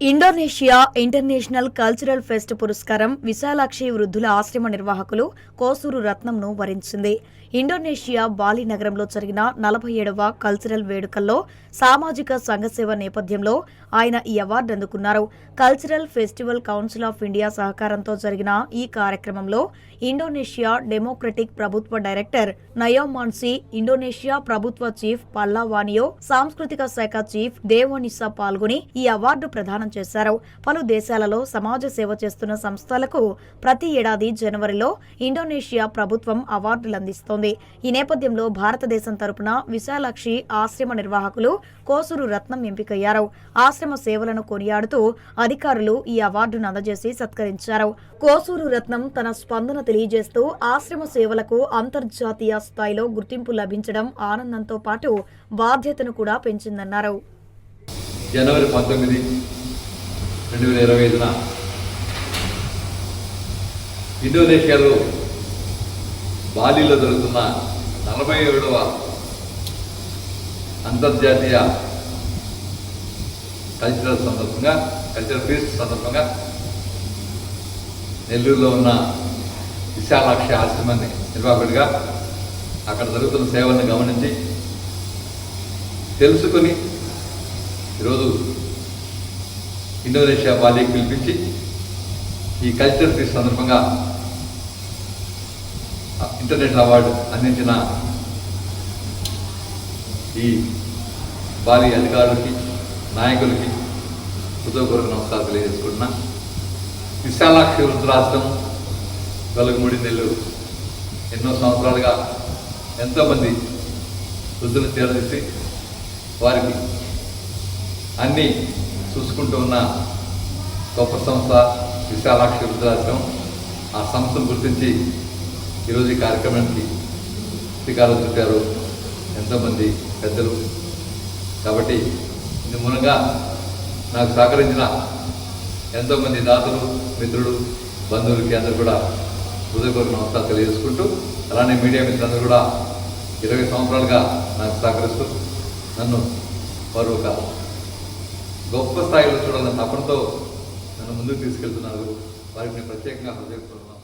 Indonesia international cultural fest పురస్కారం విశాలాక్షి వృద్ధుల ఆశ్రమ నిర్వాహకులు కోసూరు రత్నంను వరించింది. ఇండోనేషియా బాలి నగరంలో జరిగిన 47వ కల్చరల్ వేడుకల్లో సామాజిక సంఘసేవ నేపథ్యంలో ఆయన ఈ అవార్డు అందుకున్నారు. Cultural festival council of India సహకారంతో జరిగిన ఈ కార్యక్రమంలో ఇండోనేషియా డెమోక్రటిక్ ప్రభుత్వ డైరెక్టర్ నయోమాన్సి, ఇండోనేషియా ప్రభుత్వ చీఫ్ పల్లావానియో, సాంస్కృతిక శాఖ చీఫ్ దేవోనిసా పాల్గొని ఈ అవార్డు ప్రదానం చేశారు. పలు దేశాలలో సమాజ సేవ చేస్తున్న సంస్థలకు ప్రతి ఏడాది జనవరిలో ఇండోనేషియా ప్రభుత్వం అవార్డులు అందిస్తోంది. ఈ నేపథ్యంలో భారతదేశం తరపున విశాలాక్షి ఆశ్రమ నిర్వాహకులు కోసూరు రత్నం ఎంపికయ్యారు. ఆశ్రమ సేవలను కొనియాడుతూ అధికారులు ఈ అవార్డును అందజేసి సత్కరించారు. కోసూరు రత్నం తన స్పందన తెలియజేస్తూ ఆశ్రమ సేవలకు అంతర్జాతీయ స్థాయిలో గుర్తింపు లభించడం ఆనందంతో పాటు బాధ్యతను కూడా పెంచిందన్నారు. జనవరి 19, 2025 ఇండోనేషియాలో బాలీలో జరుగుతున్న 47వ అంతర్జాతీయ కల్చరల్ ఫీస్ట్ సందర్భంగా నెల్లూరులో ఉన్న విశాలాక్షి ఆశ్రమాన్ని నిర్వాహకుడిగా అక్కడ జరుగుతున్న సేవలను గమనించి తెలుసుకొని ఈరోజు ఇండోనేషియా బాలీకి పిలిపించి ఈ కల్చరల్ ఫీస్ట్ సందర్భంగా ఇంటర్నేషనల్ అవార్డు అందించిన ఈ బాలి అధికారులకి, నాయకులకి హృదయపూర్వక నమస్కారాలు తెలియజేసుకుంటున్నా. విశాలాక్షి వృద్ధురాశ్రమం వెలగమూడి నెల్లూరు ఎన్నో సంవత్సరాలుగా ఎంతోమంది వృద్ధులను చేరదీసి వారికి అన్నీ చూసుకుంటూ ఉన్న గొప్ప సంస్థ విశాలాక్షి వృద్ధురాశ్రమం. ఆ సంస్థను గుర్తించి ఈరోజు ఈ కార్యక్రమానికి శ్రీకారం చుట్టారు ఎంతోమంది పెద్దలు. కాబట్టి ఇందు మూలంగా నాకు సహకరించిన ఎంతోమంది దాతలు, మిత్రులు, బంధువులకి అందరూ కూడా హృదయపూర్వక నమస్కారాలు తెలియజేసుకుంటూ, అలానే మీడియా మిత్రులందరూ కూడా 20 సంవత్సరాలుగా నాకు సహకరిస్తూ నన్ను వారు ఒక గొప్ప స్థాయిలో చూడాలని తపనతో నన్ను ముందుకు తీసుకెళ్తున్నారు. వారికి నేను ప్రత్యేకంగా హృదయపూర్వక